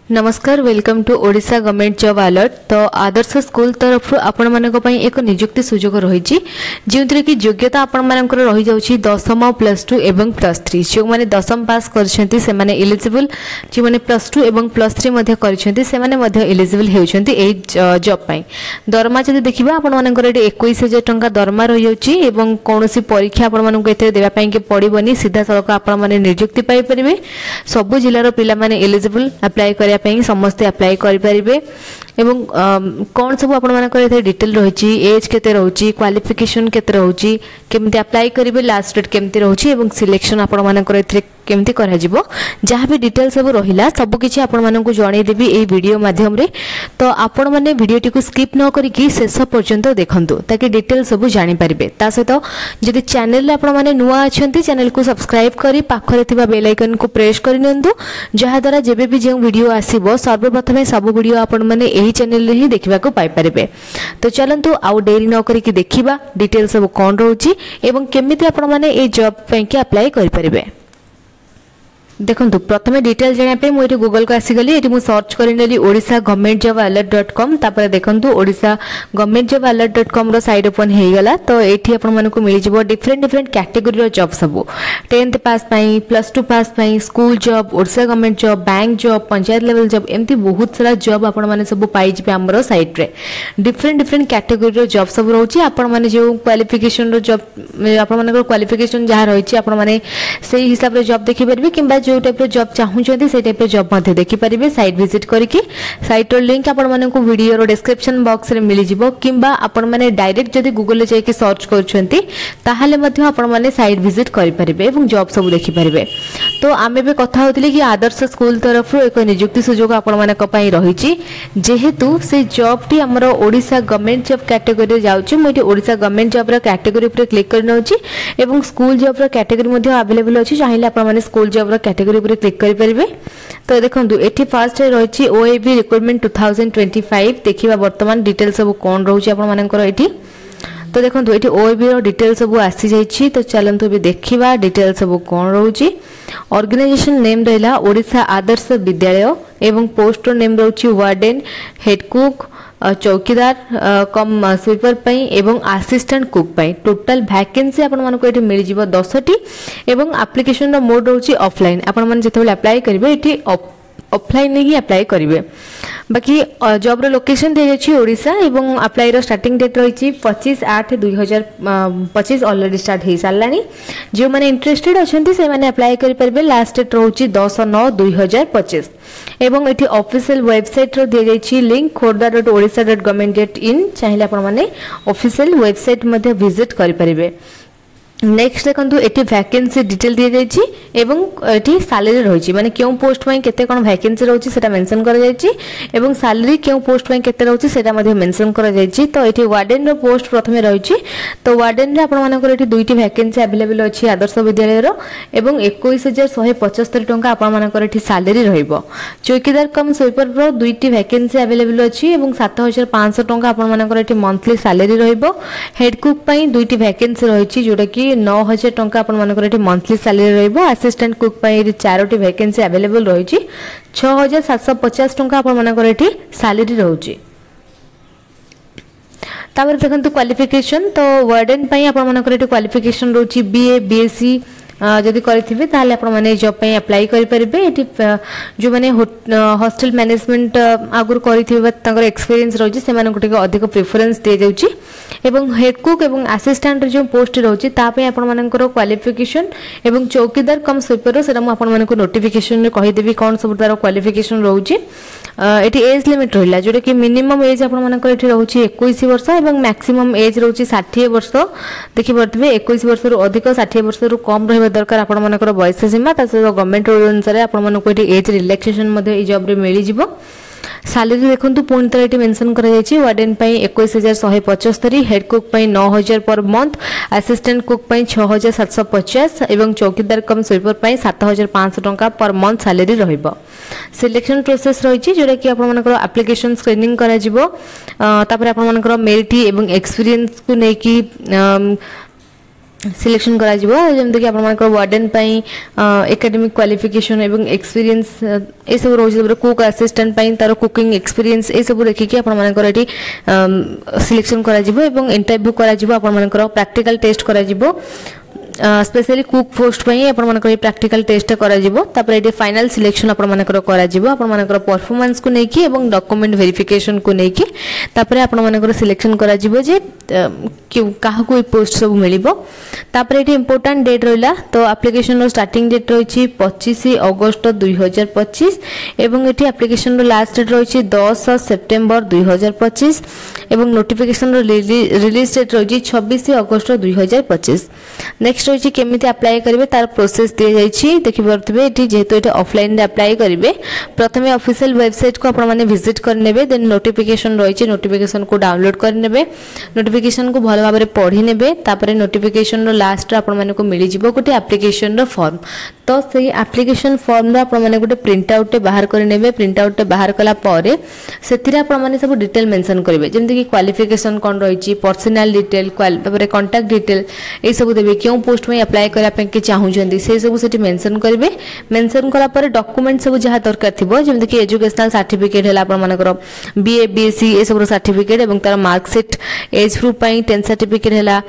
नमस्कार welcome to Odisha government job alert. तो Adarsh school तरफ आपण मानक पई एक नियुक्ति सुजोग रही जो कि योग्यता आपण मानकर रही जाउछि दशम प्लस टू एवं प्लस थ्री जो माने दशम पास करछंती से माने एलिजिबल जो माने प्लस टू एवं प्लस थ्री मध्ये करछंती से माने मध्ये एलिजिबल हेउछंती एई जॉब पई। दरमा जदि देखिबा आपण मानकर एटी 21000 टंका दरमा रही जाउछि एवं कोनोसी परीक्षा आपण मानक एते देबा पई के पड़िबनी सीधा सड़क आपण माने नियुक्ति पाई परिबे। सब जिल्लार पिला माने एलिजिबल अप्लाई करिया समस्ते अप्लाई करें एवं कौन सब आप डिटेल रही एज केते रही क्वालिफिकेशन केते रही केमती अप्लाई करेंगे लास्ट डेट केमती रही सिलेक्शन आप केमती करा जिवो जहाँ भी डिटेल सब रहिला सब किछि आपण मानकु जणाई देबी एई वीडियो माध्यम रे। तो आपण माने वीडियो टी को स्किप न करिकि शेष पर्यंत देखंतु ताकि डिटेल सब जानि परिबे। ता सहित जदि चैनल रे आपण माने नुआ अछंती चैनल को सब्सक्राइब करी पाखरे थिबा बेल आइकन को प्रेस करि नंदु जहा द्वारा जेबे भी जे वीडियो आसीबो सर्वप्रथमे सब वीडियो आपण माने एही चैनल रे ही देखिबा को पाई परिबे। तो चलंतु आउ देरी न करिकि देखिबा डिटेल सब कोन रहउची एवं केमिति आपण माने ए जॉब पे के अप्लाई करि परिबे। देखो प्रथम डिटेल जानापे मुझे गूगल को आसीगली ये मुझे सर्च करी Odisha government job alert .com तापर देखो Odisha government job alert .com रो साइड ओपन हो गला। तो ये आपको मिल जाव डिफरेंट डिफरेंट कैटेगोरी जॉब सब 10th पास पाई प्लस टू पास पाई school job Odisha government job bank job panchayat level job एमती बहुत सारा जॉब आपण माने सब पाइबे आमर साइट रे डिफरेंट डिफरेंट कैटेगोरी जॉब सब रोची आपण माने जो क्वालिफिकेशन रो जॉब आपण माने क्वालिफिकेशन जहाँ रही आपण माने सेही हिसाब रे जॉब देखि परबे किंबा जो टाइप जॉब चाहूँगी से टाइप जॉब मध्य देखिपारे साइट विजिट करके साइट लिंक आपण माने वीडियो डिस्क्रिप्शन बॉक्स रे मिल जिवो किंबा आपण माने डायरेक्ट जदि गूगल जाके सर्च करछंती ताहाले मध्य आपण माने साइट विजिट करि परिबे एवं जॉब सब देखि परिबे। तो आमे बे कथा होतिले कि आदर्श स्कूल तरफ एक नियुक्ति सुजोग आपण माने पई रहिछि जेहेतु से जॉब टी हमर ओडिशा गवर्नमेंट जॉब कैटेगरी जाउछि मोटी ओडिशा गवर्नमेंट जॉब रा कैटेगरी ऊपर क्लिक कर नउछि एवं स्कूल जॉब रा कैटेगरी मध्य अवेलेबल अछि चाहिले आपण माने स्कूल जॉब रा कैटेगरी क्लिक करें। तो देखो ये फास्ट रही ओएबी रिक्रुटमेंट 2025 देखा बर्तमान डिटेल सब कौन रोचे आपंकर। तो देखो ये ओएबी डिटेल सब आसी जाइए। तो चलते भी देखा डिटेल सब कौन रोचे। ऑर्गेनाइजेशन नेम रहा ओडिशा आदर्श विद्यालय एवं पोस्ट नेम रोचे वार्डेन हेड कुक चौकीदार कम स्वीपर पई एवं असिस्टेंट कुक पई टोटल वैकेंसी आपण मानको एठी मिल जिवो 10टी एवं एप्लिकेशन रो मोड रहउची ऑफलाइन आपण माने जेतेबेले अप्लाई करिवे एठी ऑफलाइन ही अप्लाई करिवे। बाकी जॉब रो लोकेशन दे जाछि ओडिशा एवं अप्लाई रो स्टार्टिंग डेट रही 25/8/2025 ऑलरेडी स्टार्ट हो सारानी जो माने इंटरेस्टेड अछंती से माने अप्लाई करि परबे। लास्ट डेट रहउची 10/9/2025 एवं एठी ऑफिशियल वेबसाइट रो दे जाछि लिंक khoda.odisha.government.in चाहिले आपण माने ऑफिशियल वेबसाइट मध्ये विजिट करि परिबे। नेक्स्ट देखो ये वैकेंसी डिटेल दी जाइए एवं ये सैलरी रही माने क्यों पोस्ट में केते कोन वैकेंसी रही है मेंशन करा जाइए एवं सैलरी क्यों पोस्ट में केते रही है मेंशन करा जाइए। तो ये वार्डेन रो पोस्ट प्रथम रही। तो वार्डेन रे आपण मानकर ये दुईटी वैकेंसी अवेलेबल अच्छी आदर्श विद्यालय रो एवं 21,175 टंका आपण मानकर ये सैलरी रहिबो। चौकीदार कम स्वीपर रो दुईटी वैकेंसी अवेलेबल अच्छी एवं 7,500 टंका आपण मानकर ये मंथली सैलरी रहिबो। हेड कुक पई दुईटी वैकेंसी रही जोटा कि 9,000 टंका आपण मानकर एठी मंथली सैलरी रहइबो। असिस्टेंट कुक पई चारोटी वैकेंसी अवेलेबल रहिछि 6,750 टंका आपण मानकर एठी सैलरी रहउछि। तापर देखंतु क्वालिफिकेशन। तो वार्डन पई आपण मानकर एठी क्वालिफिकेशन रहउछि बीए बीएससी जदि करिथिबे ताले आपण माने जॉब पे अप्लाई करि परिबे। एठी जो माने हॉस्टल मैनेजमेंट आगुर करिथिबे तांकर एक्सपीरियंस रहउछि से माने गुटे अधिक प्रेफरेंस दे जाउछि एवं हेड कुक एवं असिस्टेंट जो पोस्ट रहउछि ता पे आपण मानकर क्वालिफिकेशन एवं चौकीदार कम स्वीपर सेटा म आपण मानकर नोटिफिकेशन रे कहि देबी कोन सब तार क्वालिफिकेशन रहउछि। एठी एज लिमिट रहिला जोटा कि मिनिमम एज आपण मानकर एठी रहउछि 21 वर्ष एवं मैक्सिमम एज रहउछि 60 वर्ष। देखि परतबे 21 वर्ष रु अधिक 60 वर्ष रु कम रहबा दरकार आपण मानकर बयस सीमा ता गवर्नमेंट रूल अनुसार आपण मानकर एठी एज रिलैक्सेशन मध्ये ए जॉब रे मिली जिवो। सैलरी देखंतु पुणी तरह ये मेंशन करा जायछि वार्डन पई 21,175 हेड कुक पई 9,000 पर मंथ असिस्टेंट कुक पई 6,750 एवं चौकीदार कम स्वीपर पई 7,500 टंका पर मंथ सैलरी रहिबो। सिलेक्शन प्रोसेस रही जोटा कि आपण मानकर एप्लिकेशन स्क्रीनिंग करा जिवो तापर आपण मानकर मेरिट एवं एक्सपीरियंस को नेकी सिलेक्शन करा जिवो जेमते कि आपण मानकर वार्डन पई एकेडमिक क्वालिफिकेशन एवं एक्सपीरियंस ए सब रोज कुक असिस्टेंट पई तार कुकिंग एक्सपीरियंस ए सब देखि कि आपण मानकर एटी सिलेक्शन करा जिवो एवं इंटरव्यू करा जिवो आपण मानकर प्रैक्टिकल टेस्ट करा जिवो स्पेशली कुक पोस्ट पई आपण मानकर प्रैक्टिकल टेस्ट करा जिवो तापर एटी फाइनल सिलेक्शन आपण मानकर करा जिवो आपण मानकर परफॉर्मेंस को नेकी एवं डॉक्यूमेंट वेरिफिकेशन को नेकी तापर आपण मानकर सिलेक्शन करा जिवो जे काहा को पोस्ट सब मिलिबो तापर एटी इंपोर्टेंट डेट रहिला तो एप्लीकेशन रो स्टार्टिंग डेट रहिछि 25 अगस्त 2025 एवं एटी एप्लीकेशन रो लास्ट डेट रहिछि 10 सेप्टेम्बर 2025 एवं नोटिफिकेशन रो रिलीज डेट रहिछि 26 अगस्त 2025 नेक्स्ट रहिछि केमिति अप्लाई करिवे तार प्रोसेस दिया जाइछि देखि परथिबे एटी जेहेतु एटा ऑफलाइन रे अप्लाई करिवे प्रथमे ऑफिशियल वेबसाइट को आपण माने विजिट कर नेबे देन नोटिफिकेशन रहिछि नोटिफिकेशन को डाउनलोड कर नेबे नोटिफिकेशन को भलो भाबरे पढी नेबे तापरे नोटिफिकेशन रो लास्ट आपण माने को मिली जिवो गोटे एप्लीकेशन रो फॉर्म तो सेही एप्लीकेशन फॉर्म रो आपण माने गोटे प्रिंट आउट बाहर कर नेबे प्रिंट आउट बाहर कला पारे सेथिरा आपण माने सब डिटेल मेंशन करिवे जेमति कि क्वालिफिकेशन कोन रहिछि पर्सनल डिटेल तापरे कांटेक्ट डिटेल ए सब देबे क्यों पोस्ट में अप्लाई करा पे कि चाहू जंदी से सब सेठी मेंशन करिवे मेंशन कला पारे डॉक्यूमेंट सब जहा दरकार थिबो जेमति कि एजुकेशनल सर्टिफिकेट हला आपण मानकर बीए बीएससी ए सब सर्टिफिकेट एवं तार मार्कशीट एज प्रूफ पई 10 सर्टिफिकेट हला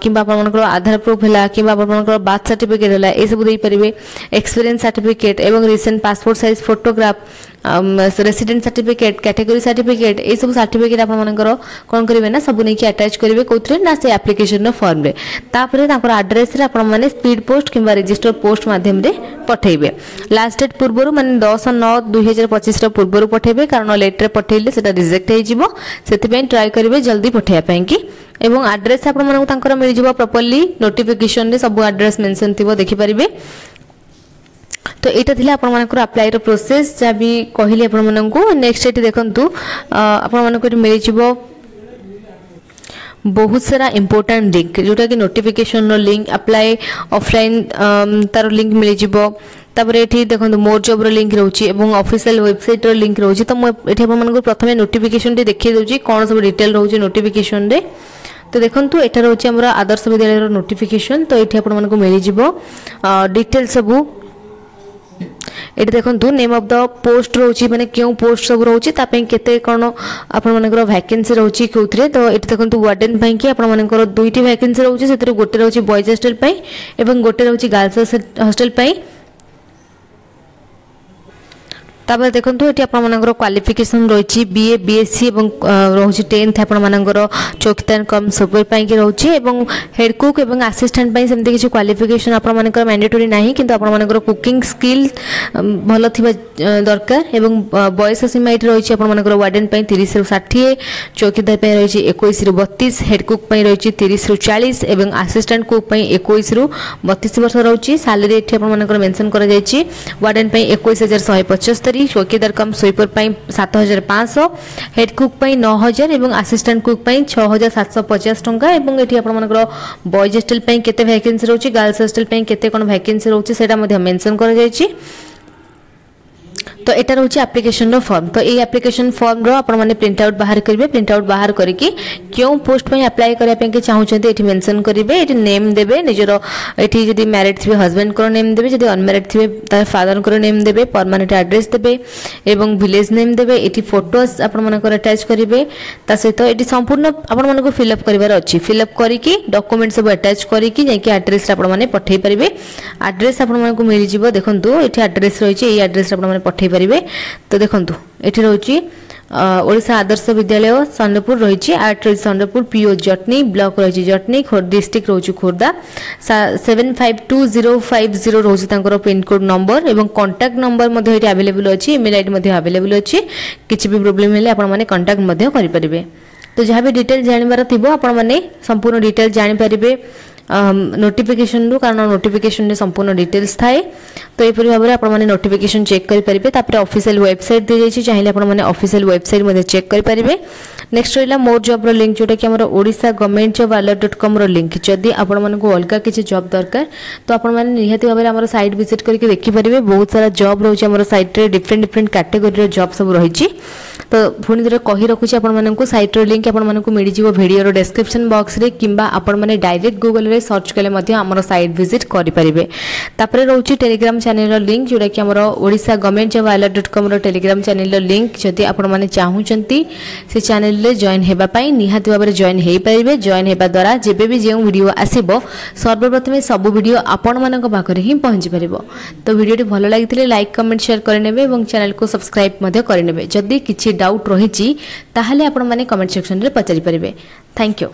किबा आपण मानकर आधार प्रूफ हला किबा आपण मानकर बर्थ सर्टिफिकेट हला ए सब देई परिवे एक्सपीरियंस सर्टिफिकेट एवं recent passport size photograph resident certificate category certificate ए सब सर्टिफिकेट आपण मानकर कोन करिवे ना सब नै कि अटैच करिवे कोथरे ना से एप्लीकेशन नो फॉर्म रे तापरे ताकर एड्रेस रे आपण माने स्पीड पोस्ट किबा रजिस्टर पोस्ट माध्यम रे पठेइबे लास्ट डेट पूर्वरु माने 10/9/2025 रो पूर्वरु पठेइबे कारण लेट रे पठेइले सेटा रिजेक्ट हे जिवो सेति पे ट्राई करिवे जल्दी पठेया पई कि एवं एड्रेस आपण मानक ताकर मिल जिवो प्रॉपर्ली नोटिफिकेशन रे सब एड्रेस मेंशन थिबो देखि परिबे तो एटा थिला आपण मानकर अप्लाई रो प्रोसेस जा भी कहिले आपण मानकू नेक्स्ट एटी देखंतु आपण मानकर मिल जिवो बहुत सारा इंपोर्टेंट लिंक जोटा कि नोटिफिकेशन रो लिंक अप्लाई ऑफलाइन तार लिंक मिल जिवो तापरे एठी देखंतु मोर जॉब रो लिंक रहउची एवं ऑफिशियल वेबसाइट रो लिंक रहउची तो म एठी आपण मानकर प्रथमे नोटिफिकेशन रे देखि दउची कोन सब डिटेल रहउची नोटिफिकेशन रे तो देखंतु एटा रहउची हमरा आदर्श विद्यालय रो नोटिफिकेशन तो एठी आपण मानकर मिल जिवो डिटेल सब एटी देखंतु नेम ऑफ द पोस्ट रहउची माने क्यों पोस्ट सब रहउची ता पे केते कोन आपण मानकर वैकेंसी रहउची कोथरे तो एटी देखंतु वार्डन पई कि आपण मानकर दुईटी वैकेंसी रहउची सेतरे गोटे रहउची बॉयज हॉस्टल पई एवं गोटे रहउची गर्ल्स हॉस्टल पई तापर देखंतु एटी आपण मानकर क्वालिफिकेशन रहिछि बीए बीएससी एवं रहुछि 10th आपण मानकर चौकीदार कम सुपर पई कि रहुछि एवं हेड कुक एवं असिस्टेंट पई सेमते किछि क्वालिफिकेशन आपण मानकर मैंडेटरी नाही किंतु आपण मानकर कुकिंग स्किल भलो थिबा दरकार एवं बॉयस सीमाइट रहिछि आपण मानकर वार्डन पई 30 रु 60 चौकीदार पई रहिछि 21 रु 32 हेड कुक पई रहिछि 30 रु 40 एवं असिस्टेंट कुक पई 21 रु 32 वर्ष रहुछि सैलरी एठी आपण मानकर मेंशन करा जायछि वार्डन पई 21175 चौकीदार कम स्वीपर पई 7500 हेड कुक पई 9000 एवं असिस्टेंट कुक पई 6750 टंका एवं एठी आपण मानकर बॉयज हॉस्टल पई केते वैकेंसी रहउची गर्ल्स हॉस्टल पई केते कोन वैकेंसी रहउची सेटा मध्ये मेंशन करा जायछि तो एटा रहउची एप्लीकेशन रो फॉर्म तो ए एप्लीकेशन फॉर्म रो आपण माने प्रिंट आउट बाहर करिवे प्रिंट आउट बाहर करके क्यों पोस्ट पे अप्लाई करिया पे के चाहू छथि एठी मेंशन करिवे एठी नेम देबे निजरो एठी जदी मैरिड थिबे हस्बैंड को नेम देबे जदी अनमैरिड थिबे तार फादर को नेम देबे परमानेंट एड्रेस देबे एवं विलेज नेम देबे एठी फोटोस आपण माने को अटैच करिवे ता सहित एठी संपूर्ण आपण माने को फिल अप करिवार अछि फिल अप करिकि डॉक्यूमेंट सब अटैच करिकि जे कि एड्रेस आपण माने पठै परिबे एड्रेस आपण माने को मिलि जिवो देखंतु एठी एड्रेस रहिछि ए एड्रेस आपण माने पठै परिबे तो देखंतु एठी रहउची ओडिशा आदर्श विद्यालय चंद्रपुर रही आर्ट रही चंद्रपुर पीओ जटनी ब्लॉक रही जटनी डिस्ट्रिक्ट रोची खोर्धा 752050 रोची तांकर पिन कोड नंबर एवं कांटेक्ट नंबर मध्ये एटी अवेलेबल अछि ईमेल आईडी मध्ये अवेलेबल अछि किछि भी प्रॉब्लम हेले आपण माने कांटेक्ट मध्ये करि परिबे तो जहाँ भी डिटेल जानिबार थिबो आपण माने संपूर्ण डिटेल जानि परिबे नोटिफिकेशन रु कारण नोटिफिकेशन रे संपूर्ण डिटेल्स थाए तो एपरि भाबरे आपण माने नोटिफिकेशन चेक करि परिबे तापर ऑफिशियल वेबसाइट दे जायछि चाहिले आपण माने ऑफिशियल वेबसाइट मध्ये चेक करि परिबे नेक्स्ट रहिला मोर जॉब रो लिंक जोटा कि हमर ओडिसा गवर्नमेंट जॉब alert.com रो लिंक जदी आपण माने को अलगा किछि जॉब दरकार तो आपण माने निहाती भाबरे हमर साइट विजिट करके देखि परिबे बहुत सारा जॉब रहउछि हमर साइट रे डिफरेंट कैटेगरी रो जॉब सब रहिछि तो पुणी थोड़े कही रखुची आपण माने को साइट रो लिंक आपण माने को मिलि जिवो वीडियो रो डिस्क्रिप्शन बॉक्स रे किंबा आपण माने डायरेक्ट गूगल रे सर्च कले आमर साइट विजिट करेंगे। तापर रोचे टेलीग्राम चैनल लिंक जोटा कि आमर Odisha government job alert .com Telegram channel link जदि आपण मैंने चाहूँगी से चैनल जॉइन होगापाई निहाती भाव में जॉइन हो पारे। जॉइन होगा द्वारा जब भी जो वीडियो आसब सर्वप्रथम सब वीडियो आपण मान पाखे ही पहुँची पार। तो वीडियो भल लगी लाइक कमेंट शेयर करेंगे और चैनल को सब्सक्राइब करेंगे। जदि किसी डाउट रही ताहले आपण माने कमेंट सेक्शन रे पचारि पारिबे। Thank you.